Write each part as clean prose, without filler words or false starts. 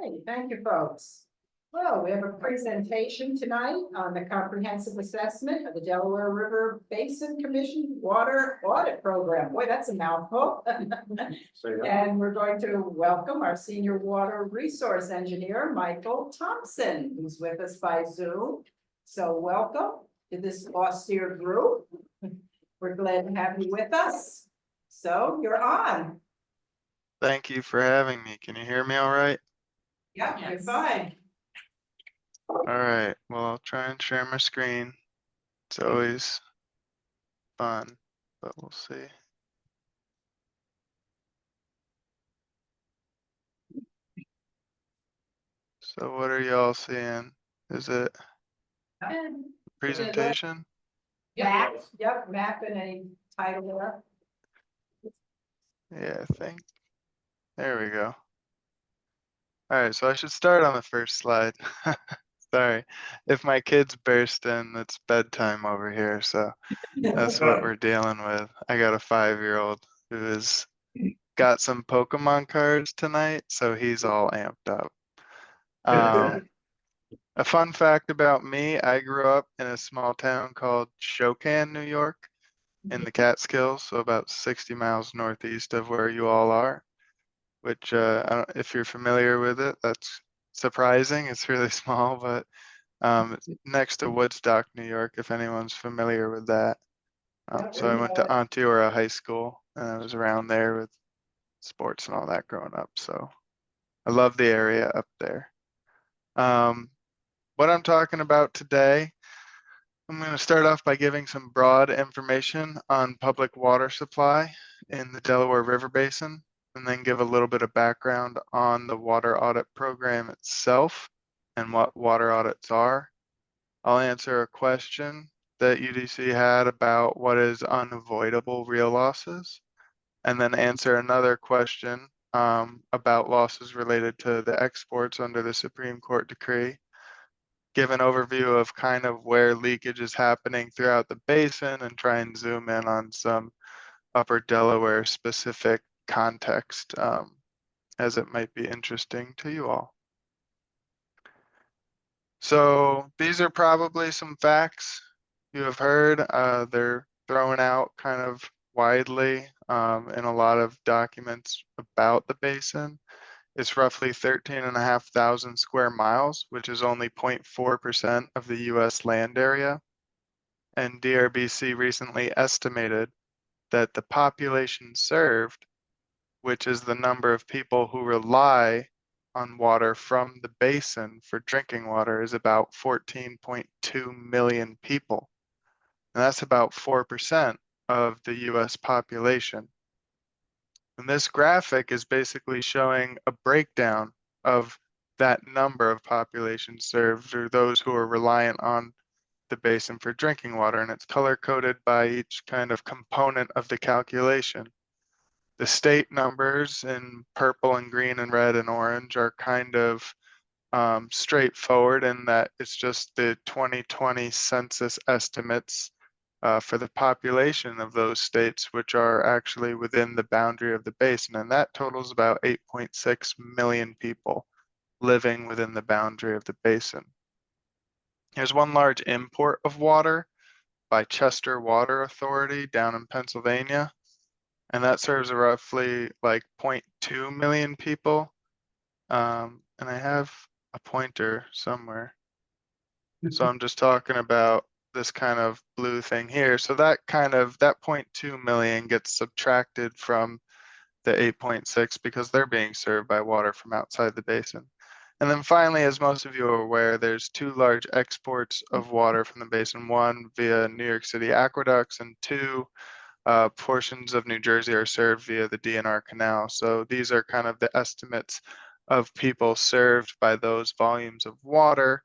Okay, thank you, folks. Well, we have a presentation tonight on the comprehensive assessment of the Delaware River Basin Commission Water Audit Program. Boy, that's a mouthful. And we're going to welcome our senior water resource engineer, Michael Thompson, who's with us by Zoom. So welcome to this austere group. We're glad to have you with us. So you're on. Thank you for having me. Can you hear me all right? Yeah, you're fine. All right. Well, I'll try and share my screen. It's always fun, but we'll see. So what are y'all seeing? Is it presentation? Map, yep, map and a title there. Yeah, I think. There we go. All right, so I should start on the first slide. Sorry. If my kids burst in, it's bedtime over here, so that's what we're dealing with. I got a 5-year-old who has got some Pokemon cards tonight, so he's all amped up. A fun fact about me, I grew up in a small town called Shokan, New York, in the Catskills, so about 60 miles northeast of where you all are, which if you're familiar with it, that's surprising. It's really small, but it's next to Woodstock, New York, if anyone's familiar with that. So I went to Onteora High School, and I was around there with sports and all that growing up, so I love the area up there. What I'm talking about today, I'm going to start off by giving some broad information on public water supply in the Delaware River Basin, and then give a little bit of background on the water audit program itself and what water audits are. I'll answer a question that UDC had about what is unavoidable real losses, and then answer another question about losses related to the exports under the Supreme Court decree. Give an overview of kind of where leakage is happening throughout the basin and try and zoom in on some upper Delaware specific context as it might be interesting to you all. So these are probably some facts you have heard. They're thrown out kind of widely in a lot of documents about the basin. It's roughly 13,500 square miles, which is only 0.4% of the US land area. And DRBC recently estimated that the population served, which is the number of people who rely on water from the basin for drinking water, is about 14.2 million people. And that's about 4% of the US population. And this graphic is basically showing a breakdown of that number of populations served, or those who are reliant on the basin for drinking water, and it's color-coded by each kind of component of the calculation. The state numbers in purple and green and red and orange are kind of straightforward in that it's just the 2020 census estimates for the population of those states, which are actually within the boundary of the basin, and that totals about 8.6 million people living within the boundary of the basin. Here's one large import of water by Chester Water Authority down in Pennsylvania, and that serves roughly like 0.2 million people. And I have a pointer somewhere. So I'm just talking about this kind of blue thing here. So that 0.2 million gets subtracted from the 8.6 because they're being served by water from outside the basin. And then finally, as most of you are aware, there's 2 large exports of water from the basin, one via New York City aqueducts, and 2 portions of New Jersey are served via the DNR Canal. So these are kind of the estimates of people served by those volumes of water,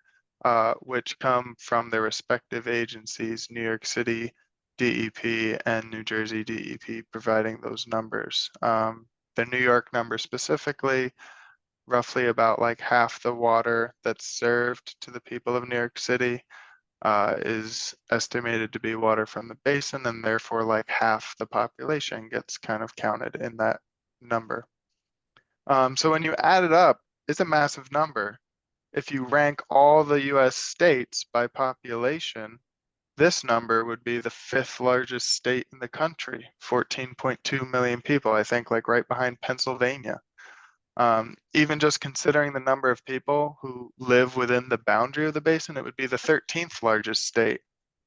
which come from their respective agencies, New York City DEP and New Jersey DEP, providing those numbers. The New York number specifically, roughly about like half the water that's served to the people of New York City is estimated to be water from the basin, and therefore like half the population gets kind of counted in that number. So when you add it up, is a massive number. If you rank all the US states by population, this number would be the 5th largest state in the country, 14.2 million people, I think, like right behind Pennsylvania. Even just considering the number of people who live within the boundary of the basin, it would be the 13th largest state.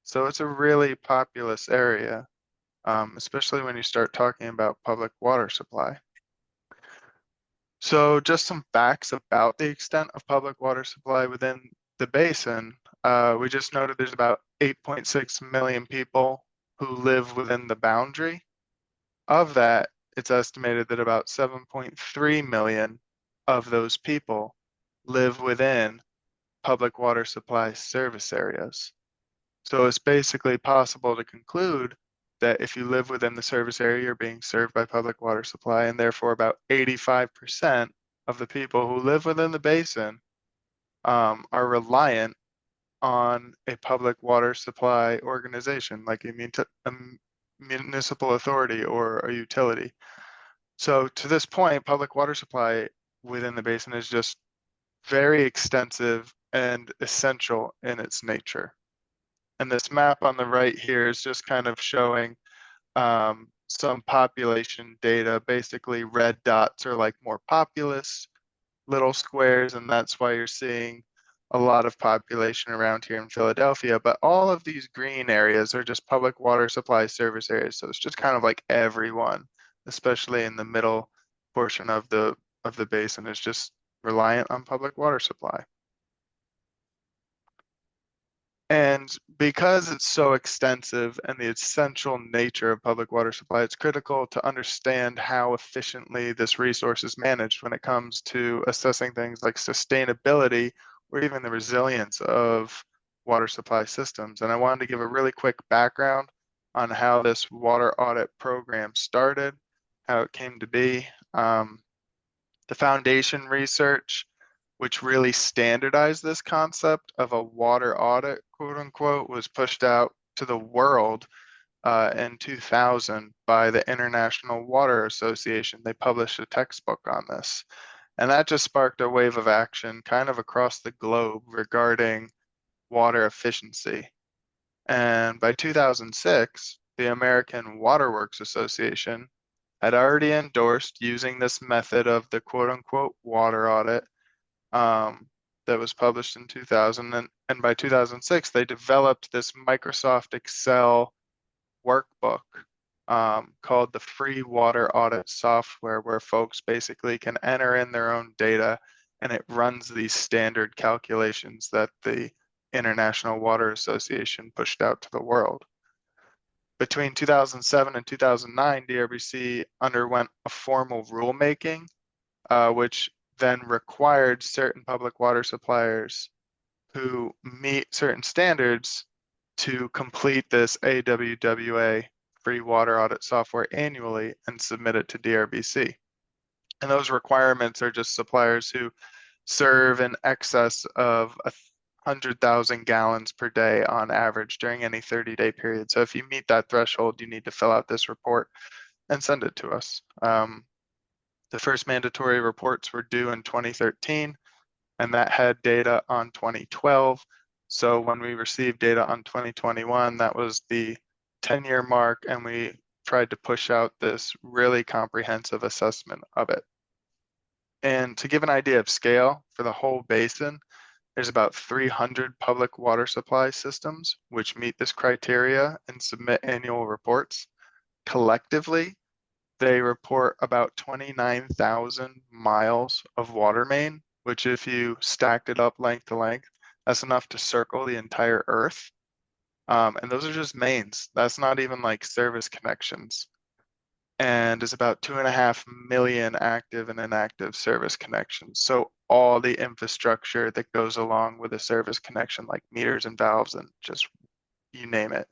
So it's a really populous area, especially when you start talking about public water supply. So just some facts about the extent of public water supply within the basin. We just noted there's about 8.6 million people who live within the boundary. Of that, it's estimated that about 7.3 million of those people live within public water supply service areas. So it's basically possible to conclude that if you live within the service area, you're being served by public water supply, and therefore about 85% of the people who live within the basin are reliant on a public water supply organization, like a municipal authority or a utility. So to this point, public water supply within the basin is just very extensive and essential in its nature. And this map on the right here is just kind of showing some population data. Basically, red dots are like more populous little squares, and that's why you're seeing a lot of population around here in Philadelphia. But all of these green areas are just public water supply service areas. So it's just kind of like everyone, especially in the middle portion of the basin, is just reliant on public water supply. And because it's so extensive and the essential nature of public water supply, it's critical to understand how efficiently this resource is managed when it comes to assessing things like sustainability or even the resilience of water supply systems. And I wanted to give a really quick background on how this water audit program started, how it came to be. The foundation research, which really standardized this concept of a water audit, quote unquote, was pushed out to the world in 2000 by the International Water Association. They published a textbook on this. And that just sparked a wave of action kind of across the globe regarding water efficiency. And by 2006, the American Waterworks Association had already endorsed using this method of the quote unquote water audit that was published in 2000. And by 2006, they developed this Microsoft Excel workbook called the Free Water Audit Software, where folks basically can enter in their own data and it runs these standard calculations that the International Water Association pushed out to the world. Between 2007 and 2009, DRBC underwent a formal rulemaking, which then required certain public water suppliers who meet certain standards to complete this AWWA free water audit software annually and submit it to DRBC. And those requirements are just suppliers who serve in excess of 100,000 gallons per day on average during any 30-day period. So if you meet that threshold, you need to fill out this report and send it to us. The first mandatory reports were due in 2013, and that had data on 2012. So when we received data on 2021, that was the 10-year mark, and we tried to push out this really comprehensive assessment of it. And to give an idea of scale for the whole basin, there's about 300 public water supply systems which meet this criteria and submit annual reports. Collectively, they report about 29,000 miles of water main, which if you stacked it up length to length, that's enough to circle the entire Earth. And those are just mains. That's not even like service connections. And there's about 2.5 million active and inactive service connections. So all the infrastructure that goes along with a service connection, like meters and valves and just you name it.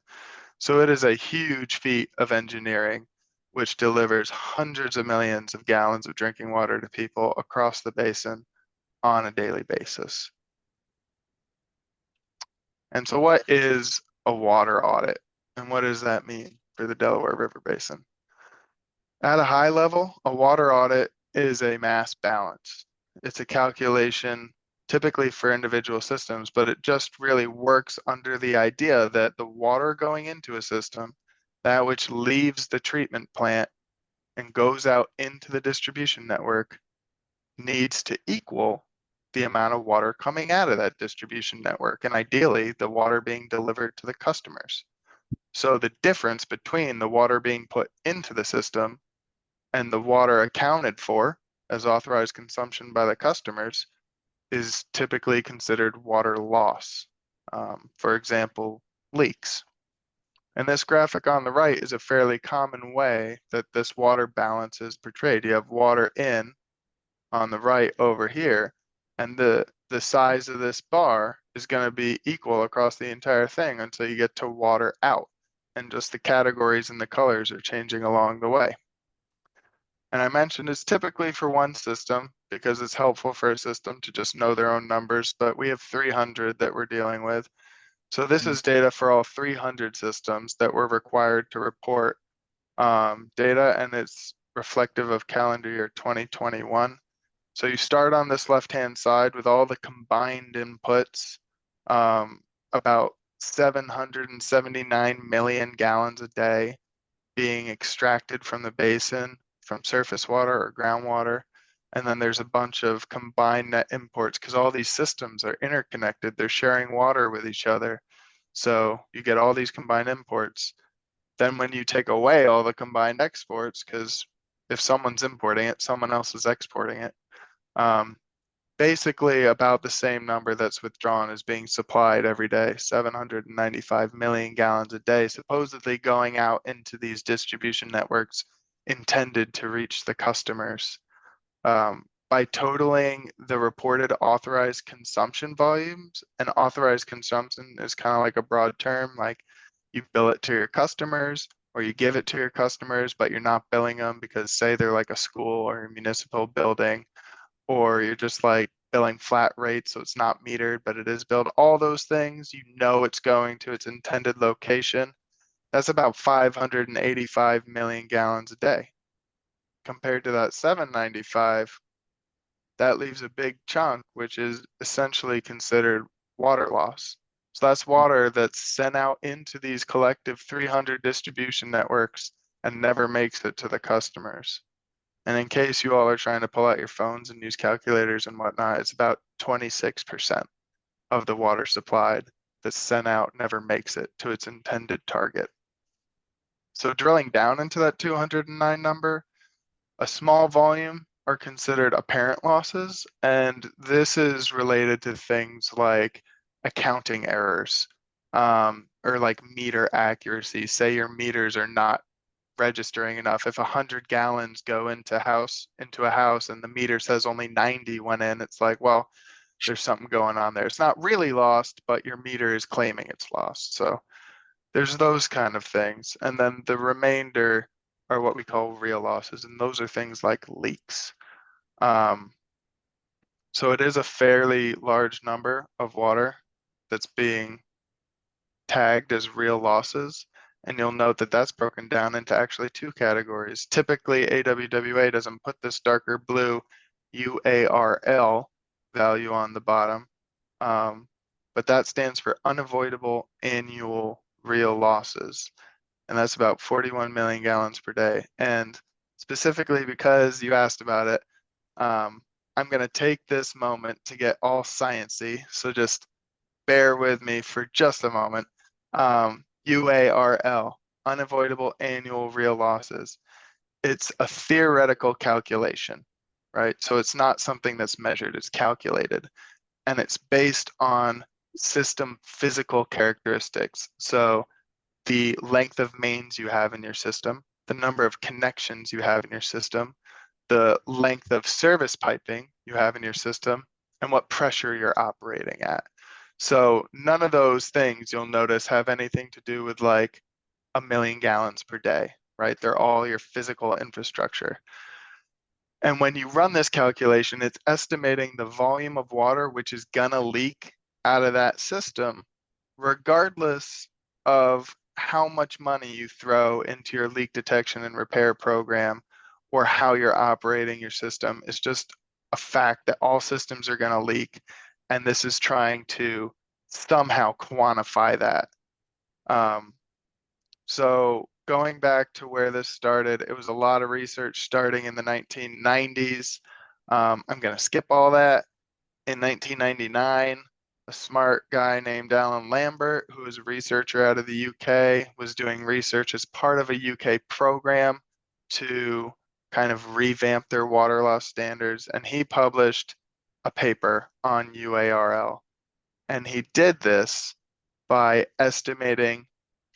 So it is a huge feat of engineering, which delivers hundreds of millions of gallons of drinking water to people across the basin on a daily basis. And so what is a water audit? And what does that mean for the Delaware River Basin? At a high level, a water audit is a mass balance. It's a calculation typically for individual systems, but it just really works under the idea that the water going into a system, that which leaves the treatment plant and goes out into the distribution network, needs to equal the amount of water coming out of that distribution network, and ideally the water being delivered to the customers. So the difference between the water being put into the system and the water accounted for as authorized consumption by the customers is typically considered water loss. For example, leaks. And this graphic on the right is a fairly common way that this water balance is portrayed. You have water in on the right over here, and the size of this bar is going to be equal across the entire thing until you get to water out. And just the categories and the colors are changing along the way. And I mentioned it's typically for one system because it's helpful for a system to just know their own numbers, but we have 300 that we're dealing with. So this is data for all 300 systems that were required to report data, and it's reflective of calendar year 2021. So you start on this left-hand side with all the combined inputs, about 779 million gallons a day being extracted from the basin from surface water or groundwater. And then there's a bunch of combined net imports because all these systems are interconnected. They're sharing water with each other. So you get all these combined imports. Then when you take away all the combined exports, because if someone's importing it, someone else is exporting it. Basically about the same number that's withdrawn is being supplied every day, 795 million gallons a day, supposedly going out into these distribution networks intended to reach the customers. By totaling the reported authorized consumption volumes, and authorized consumption is kind of like a broad term, like you bill it to your customers or you give it to your customers, but you're not billing them because say they're like a school or a municipal building, or you're just like billing flat rate, so it's not metered, but it is billed. All those things, you know it's going to its intended location. That's about 585 million gallons a day. Compared to that 795, that leaves a big chunk, which is essentially considered water loss. So that's water that's sent out into these collective 300 distribution networks and never makes it to the customers. And in case you all are trying to pull out your phones and use calculators and whatnot, it's about 26% of the water supplied that's sent out never makes it to its intended target. So drilling down into that 209 number, a small volume are considered apparent losses, and this is related to things like accounting errors, or like meter accuracy. Say your meters are not registering enough. If 100 gallons go into a house and the meter says only 90 went in, it's like, well, there's something going on there. It's not really lost, but your meter is claiming it's lost. So there's those kind of things. And then the remainder are what we call real losses, and those are things like leaks. So it is a fairly large number of water that's being tagged as real losses. And you'll note that that's broken down into actually two categories. Typically, AWWA doesn't put this darker blue UARL value on the bottom, but that stands for unavoidable annual real losses. And that's about 41 million gallons per day. And specifically because you asked about it, I'm going to take this moment to get all sciencey. So just bear with me for just a moment. UARL, unavoidable annual real losses. It's a theoretical calculation, right? So it's not something that's measured, it's calculated. And it's based on system physical characteristics. So the length of mains you have in your system, the number of connections you have in your system, the length of service piping you have in your system, and what pressure you're operating at. So none of those things you'll notice have anything to do with like 1 million gallons per day, right? They're all your physical infrastructure. And when you run this calculation, it's estimating the volume of water which is gonna leak out of that system, regardless of how much money you throw into your leak detection and repair program or how you're operating your system. It's just a fact that all systems are gonna leak, and this is trying to somehow quantify that. So going back to where this started, it was a lot of research starting in the 1990s. I'm gonna skip all that. In 1999, a smart guy named Alan Lambert, who is a researcher out of the UK, was doing research as part of a UK program to kind of revamp their water loss standards. And he published a paper on UARL. And he did this by estimating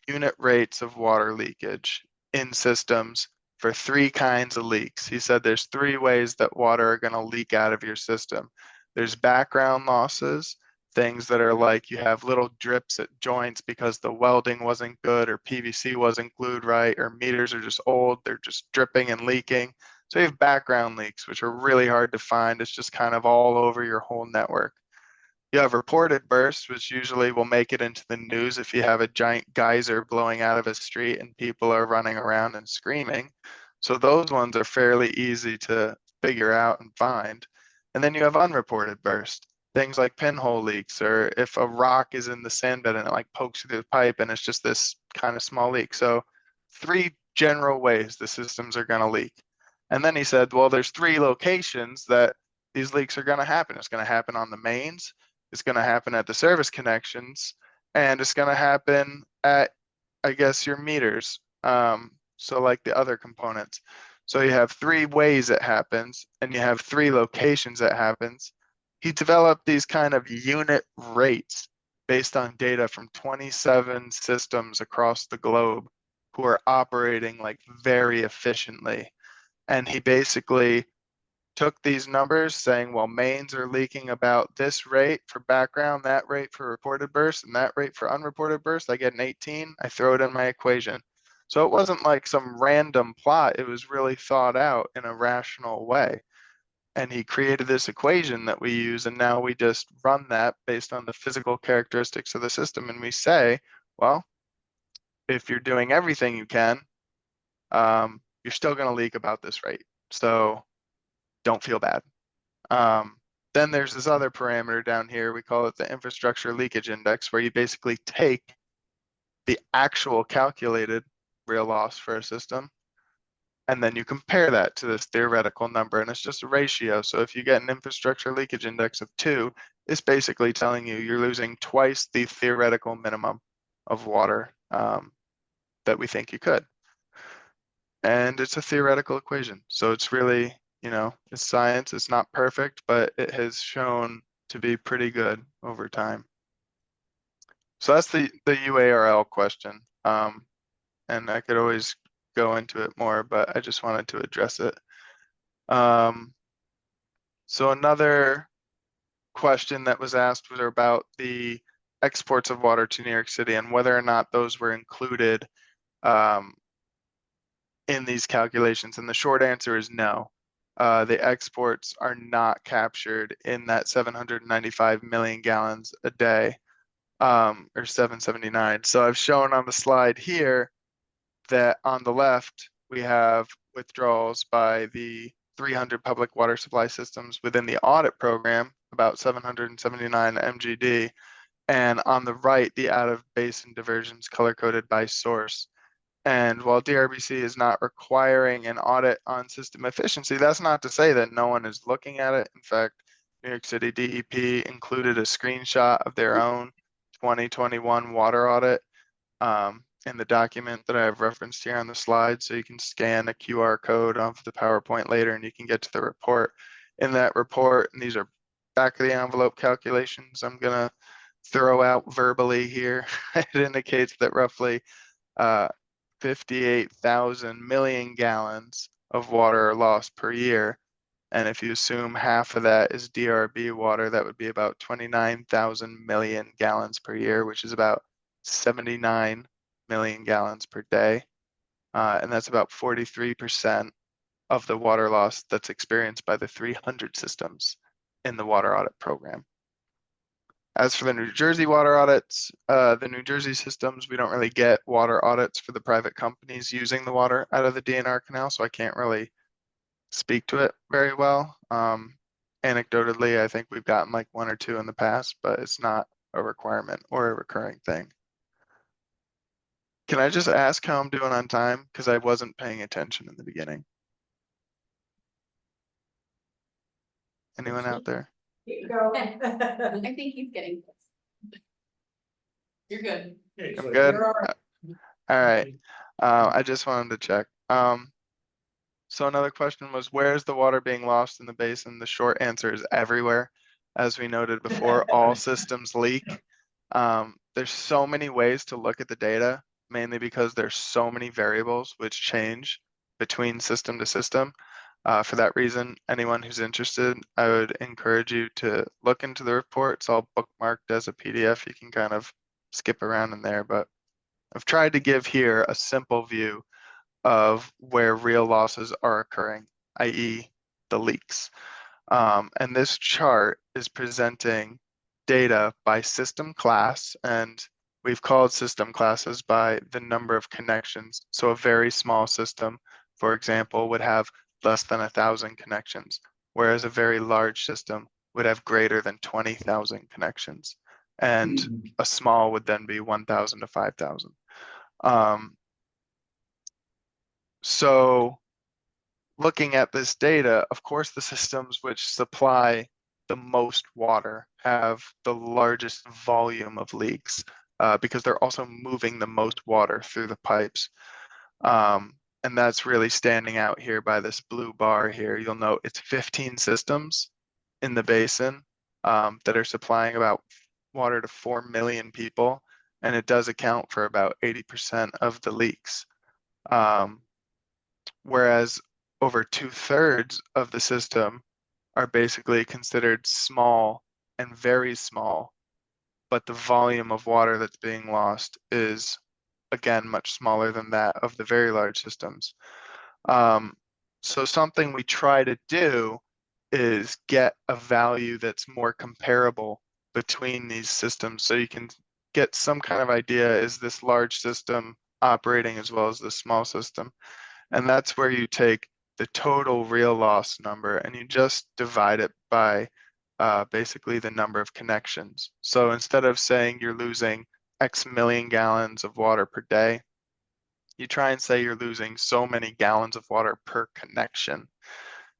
unit rates of water leakage in systems for three kinds of leaks. He said there's three ways that water are going to leak out of your system. There's background losses, things that are like you have little drips at joints because the welding wasn't good or PVC wasn't glued right or meters are just old, they're just dripping and leaking. So you have background leaks, which are really hard to find. It's just kind of all over your whole network. You have reported bursts, which usually will make it into the news if you have a giant geyser blowing out of a street and people are running around and screaming. So those ones are fairly easy to figure out and find. And then you have unreported bursts, things like pinhole leaks, or if a rock is in the sand bed and it like pokes through the pipe and it's just this kind of small leak. So three general ways the systems are going to leak. And then he said, well, there's three locations that these leaks are going to happen. It's going to happen on the mains, it's going to happen at the service connections, and it's going to happen at, I guess, your meters. So like the other components. So you have three ways it happens, and you have three locations it happens. He developed these kind of unit rates based on data from 27 systems across the globe who are operating like very efficiently. And he basically took these numbers saying, well, mains are leaking about this rate for background, that rate for reported bursts, and that rate for unreported bursts. I get an 18, I throw it in my equation. So it wasn't like some random plot, it was really thought out in a rational way. And he created this equation that we use, and now we just run that based on the physical characteristics of the system. And we say, well, if you're doing everything you can, you're still gonna leak about this rate. So don't feel bad. Then there's this other parameter down here, we call it the infrastructure leakage index, where you basically take the actual calculated real loss for a system, and then you compare that to this theoretical number, and it's just a ratio. So if you get an infrastructure leakage index of 2, it's basically telling you you're losing twice the theoretical minimum of water that we think you could. And it's a theoretical equation. So it's really, it's science. It's not perfect, but it has shown to be pretty good over time. So that's the UARL question. And I could always go into it more, but I just wanted to address it. So another question that was asked was about the exports of water to New York City and whether or not those were included in these calculations. And the short answer is no. The exports are not captured in that 795 million gallons a day, or 779. So I've shown on the slide here that on the left, we have withdrawals by the 300 public water supply systems within the audit program, about 779 MGD. And on the right, the out of basin diversions color coded by source. And while DRBC is not requiring an audit on system efficiency, that's not to say that no one is looking at it. In fact, New York City DEP included a screenshot of their own 2021 water audit in the document that I have referenced here on the slide. So you can scan a QR code of the PowerPoint later and you can get to the report. In that report, and these are back of the envelope calculations I'm gonna throw out verbally here, it indicates that roughly 58,000 million gallons of water are lost per year. And if you assume half of that is DRB water, that would be about 29,000 million gallons per year, which is about 79 million gallons per day. And that's about 43% of the water loss that's experienced by the 300 systems in the water audit program. As for the New Jersey water audits, the New Jersey systems, we don't really get water audits for the private companies using the water out of the DNR canal, so I can't really speak to it very well. anecdotally, I think we've gotten like 1 or 2 in the past, but it's not a requirement or a recurring thing. Can I just ask how I'm doing on time? Because I wasn't paying attention in the beginning. Anyone out there? Keep going. I think he's getting this. You're good. I'm good. You're all right. All right. I just wanted to check. So another question was, where is the water being lost in the basin? The short answer is everywhere. As we noted before, all systems leak. There's so many ways to look at the data, mainly because there's so many variables which change between system to system. For that reason, anyone who's interested, I would encourage you to look into the report. It's all bookmarked as a PDF. You can kind of skip around in there, but I've tried to give here a simple view of where real losses are occurring, i.e. the leaks. And this chart is presenting data by system class, and we've called system classes by the number of connections. So a very small system, for example, would have less than 1,000 connections, whereas a very large system would have greater than 20,000 connections. And a small would then be 1,000 to 5,000. So looking at this data, of course, the systems which supply the most water have the largest volume of leaks because they're also moving the most water through the pipes. And that's really standing out here by this blue bar here. You'll note it's 15 systems in the basin that are supplying about water to 4 million people, and it does account for about 80% of the leaks. Whereas over 2/3 of the system are basically considered small and very small, but the volume of water that's being lost is, again, much smaller than that of the very large systems. So something we try to do is get a value that's more comparable between these systems so you can get some kind of idea, is this large system operating as well as the small system? And that's where you take the total real loss number and you just divide it by basically the number of connections. So instead of saying you're losing X million gallons of water per day, you try and say you're losing so many gallons of water per connection.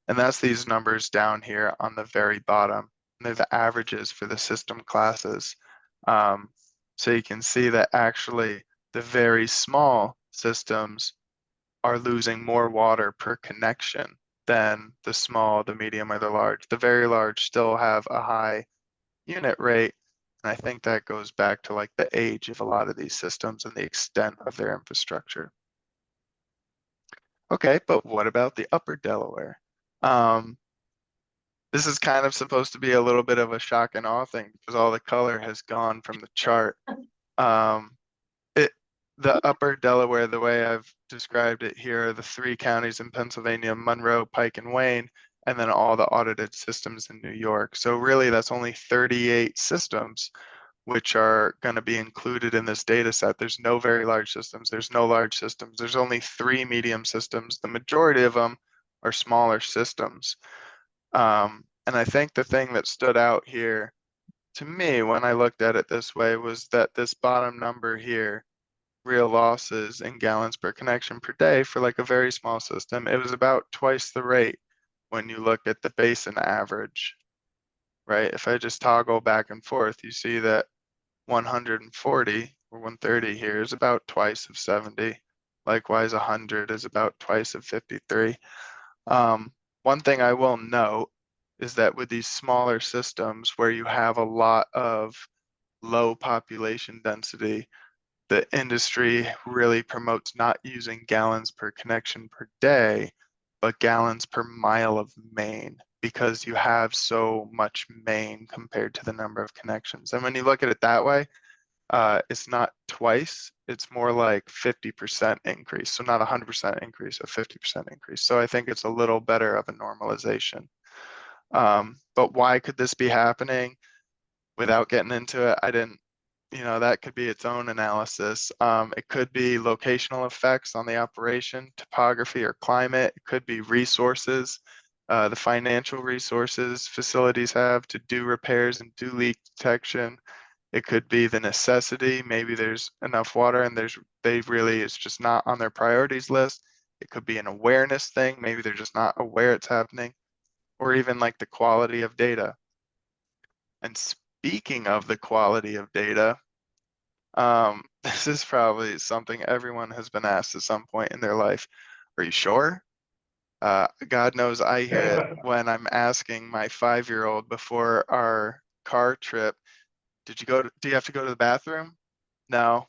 And that's these numbers down here on the very bottom. And they're the averages for the system classes. So you can see that actually the very small systems are losing more water per connection than the small, the medium, or the large. The very large still have a high unit rate, and I think that goes back to like the age of a lot of these systems and the extent of their infrastructure. Okay, but what about the upper Delaware? This is kind of supposed to be a little bit of a shock and awe thing because all the color has gone from the chart. The upper Delaware, the way I've described it here, are the 3 counties in Pennsylvania, Monroe, Pike, and Wayne, and then all the audited systems in New York. So really that's only 38 systems which are going to be included in this data set. There's no very large systems. There's no large systems. There's only 3 medium systems. The majority of them are smaller systems. And I think the thing that stood out here to me when I looked at it this way was that this bottom number here, real losses in gallons per connection per day for like a very small system, it was about twice the rate when you look at the basin average, right? If I just toggle back and forth, you see that 140 or 130 here is about twice of 70. Likewise, 100 is about twice of 53. One thing I will note is that with these smaller systems where you have a lot of low population density, the industry really promotes not using gallons per connection per day, but gallons per mile of main, because you have so much main compared to the number of connections. And when you look at it that way, it's not twice, it's more like 50% increase. So not 100% increase, a 50% increase. So I think it's a little better of a normalization. But why could this be happening? Without getting into it, I didn't, that could be its own analysis. It could be locational effects on the operation, topography or climate. It could be resources. the financial resources facilities have to do repairs and do leak detection. It could be the necessity, maybe there's enough water and it's just not on their priorities list. It could be an awareness thing, maybe they're just not aware it's happening, or even like the quality of data. And speaking of the quality of data, this is probably something everyone has been asked at some point in their life. Are you sure? God knows I hear it when I'm asking my 5-year-old before our car trip, do you have to go to the bathroom? No.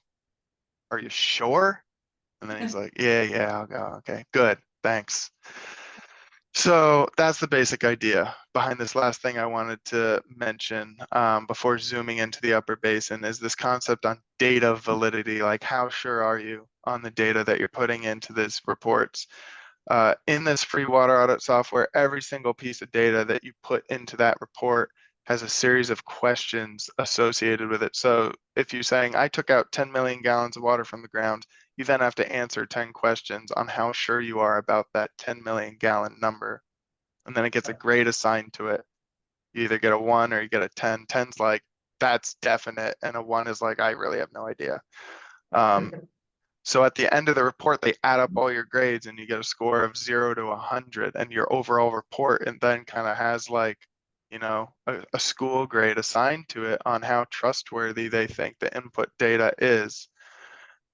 Are you sure? And then he's like, yeah, I'll go. Okay, good, thanks. So that's the basic idea behind this last thing I wanted to mention before zooming into the upper basin is this concept on data validity. Like, how sure are you on the data that you're putting into these reports? In this free water audit software, every single piece of data that you put into that report has a series of questions associated with it. So if you're saying, I took out 10 million gallons of water from the ground, you then have to answer 10 questions on how sure you are about that 10 million gallon number. And then it gets a grade assigned to it. You either get a 1 or you get a 10. 10's like, that's definite. And a 1 is like, I really have no idea. So at the end of the report, they add up all your grades and you get a score of 0 to 100, and your overall report and then kind of has like, you know, a school grade assigned to it on how trustworthy they think the input data is.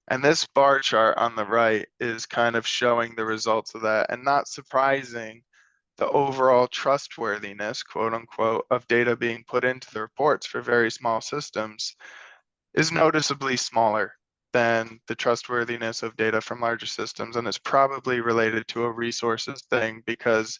And this bar chart on the right is kind of showing the results of that, and not surprising, the overall trustworthiness, quote unquote, of data being put into the reports for very small systems is noticeably smaller than the trustworthiness of data from larger systems. And it's probably related to a resources thing, because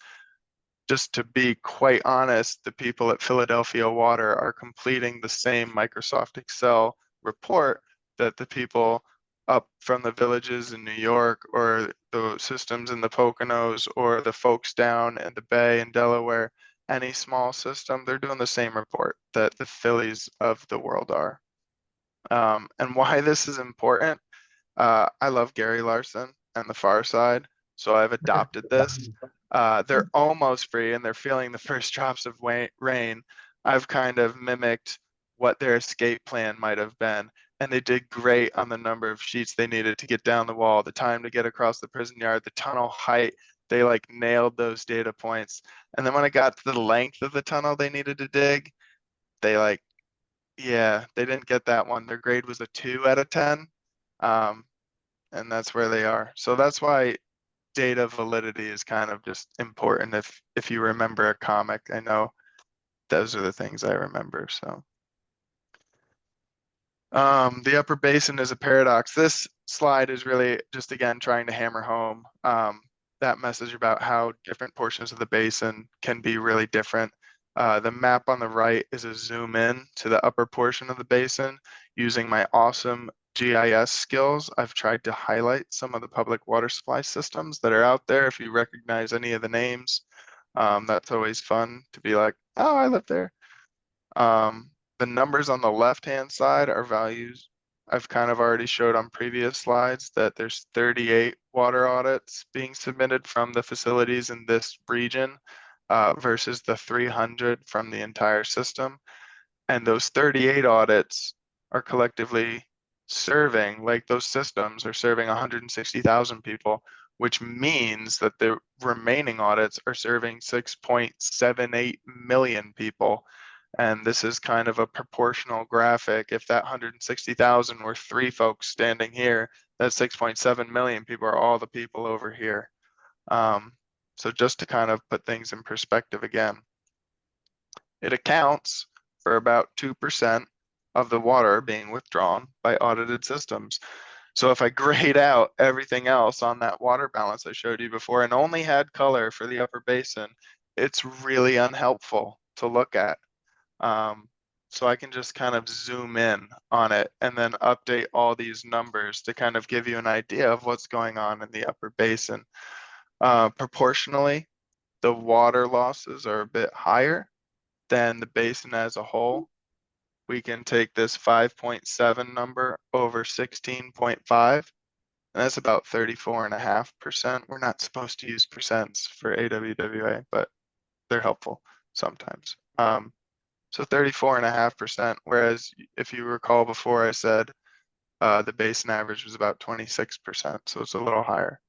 just to be quite honest, the people at Philadelphia Water are completing the same Microsoft Excel report that the people up from the villages in New York, or the systems in the Poconos, or the folks down in the Bay in Delaware, any small system, they're doing the same report that the Phillies of the world are. And why this is important, I love Gary Larson and the Far Side, so I've adopted this. They're almost free and they're feeling the first drops of rain. I've kind of mimicked what their escape plan might have been, and they did great on the number of sheets they needed to get down the wall, the time to get across the prison yard, the tunnel height. They like nailed those data points. And then when it got to the length of the tunnel they needed to dig, they like, yeah, they didn't get that one. Their grade was a 2 out of 10. And that's where they are. So that's why data validity is kind of just important. If you remember a comic, I know those are the things I remember. So the upper basin is a paradox. This slide is really just, again, trying to hammer home that message about how different portions of the basin can be really different. The map on the right is a zoom in to the upper portion of the basin using my awesome GIS skills. I've tried to highlight some of the public water supply systems that are out there. If you recognize any of the names, that's always fun to be like, oh, I live there. The numbers on the left-hand side are values I've kind of already showed on previous slides, that there's 38 water audits being submitted from the facilities in this region versus the 300 from the entire system. And those 38 audits are collectively serving, like those systems are serving 160,000 people, which means that the remaining audits are serving 6.78 million people. And this is kind of a proportional graphic. If that 160,000 were 3 folks standing here, that 6.7 million people are all the people over here. So just to kind of put things in perspective again, it accounts for about 2% of the water being withdrawn by audited systems. So if I grade out everything else on that water balance I showed you before and only had color for the upper basin, it's really unhelpful to look at. So I can just kind of zoom in on it and then update all these numbers to kind of give you an idea of what's going on in the upper basin. Proportionally, the water losses are a bit higher than the basin as a whole. We can take this 5.7 number over 16.5, and that's about 34.5%. We're not supposed to use percents for AWWA, but they're helpful sometimes. So 34.5%, whereas if you recall before I said the basin average was about 26%, so it's a little higher.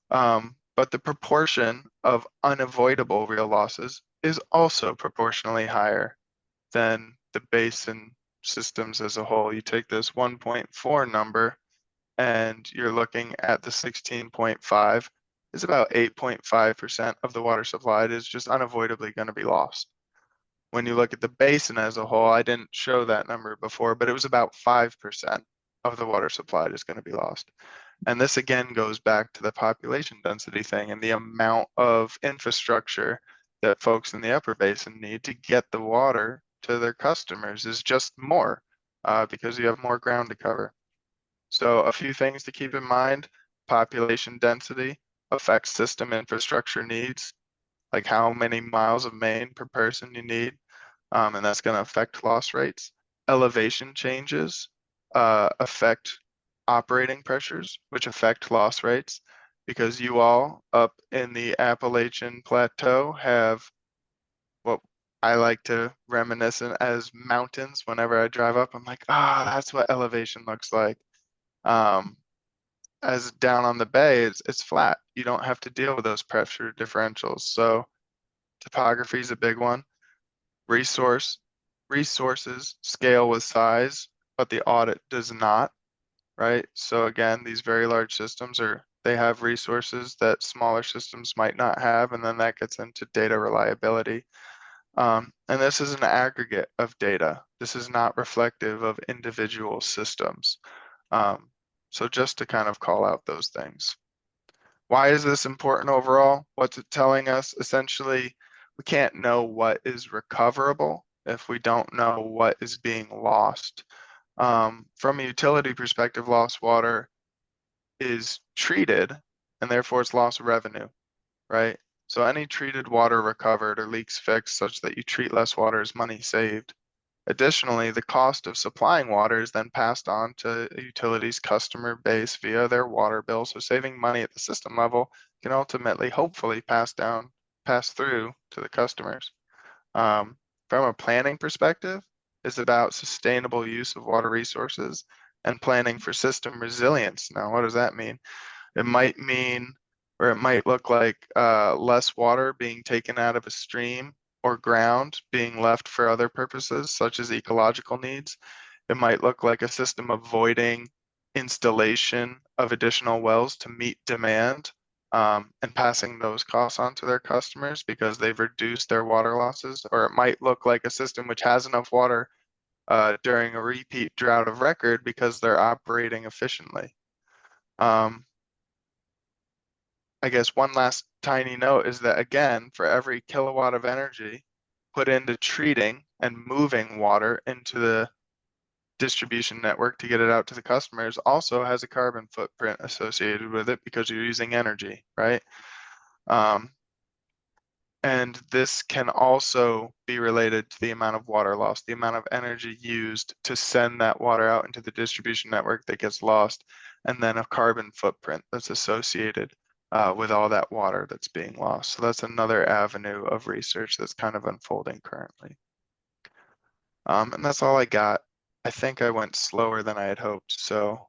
But the proportion of unavoidable real losses is also proportionally higher than the basin systems as a whole. You take this 1.4 number and you're looking at the 16.5 is about 8.5% of the water supplied is just unavoidably going to be lost. When you look at the basin as a whole, I didn't show that number before, but it was about 5% of the water supplied is going to be lost. And this again goes back to the population density thing and the amount of infrastructure that folks in the upper basin need to get the water to their customers is just more because you have more ground to cover. So a few things to keep in mind: population density affects system infrastructure needs, like how many miles of main per person you need, and that's going to affect loss rates. Elevation changes affect operating pressures, which affect loss rates, because you all up in the Appalachian Plateau have what I like to reminisce as mountains. Whenever I drive up, I'm like, that's what elevation looks like. As down on the bay, it's flat. You don't have to deal with those pressure differentials. So topography is a big one. Resources scale with size, but the audit does not, right? So again, these very large systems they have resources that smaller systems might not have, and then that gets into data reliability. And this is an aggregate of data. This is not reflective of individual systems. So just to kind of call out those things. Why is this important overall? What's it telling us? Essentially, we can't know what is recoverable if we don't know what is being lost. From a utility perspective, lost water is treated and therefore it's lost revenue, right? So any treated water recovered or leaks fixed such that you treat less water is money saved. Additionally, the cost of supplying water is then passed on to a utility's customer base via their water bill. So saving money at the system level can ultimately, hopefully, pass through to the customers. From a planning perspective, it's about sustainable use of water resources and planning for system resilience. Now, what does that mean? It might mean, or it might look like less water being taken out of a stream or ground being left for other purposes, such as ecological needs. It might look like a system avoiding installation of additional wells to meet demand and passing those costs on to their customers because they've reduced their water losses. Or it might look like a system which has enough water during a repeat drought of record because they're operating efficiently. I guess one last tiny note is that, again, for every kilowatt of energy put into treating and moving water into the distribution network to get it out to the customers also has a carbon footprint associated with it because you're using energy, right? And this can also be related to the amount of water lost, the amount of energy used to send that water out into the distribution network that gets lost, and then a carbon footprint that's associated with all that water that's being lost. So that's another avenue of research that's kind of unfolding currently. And that's all I got. I think I went slower than I had hoped. So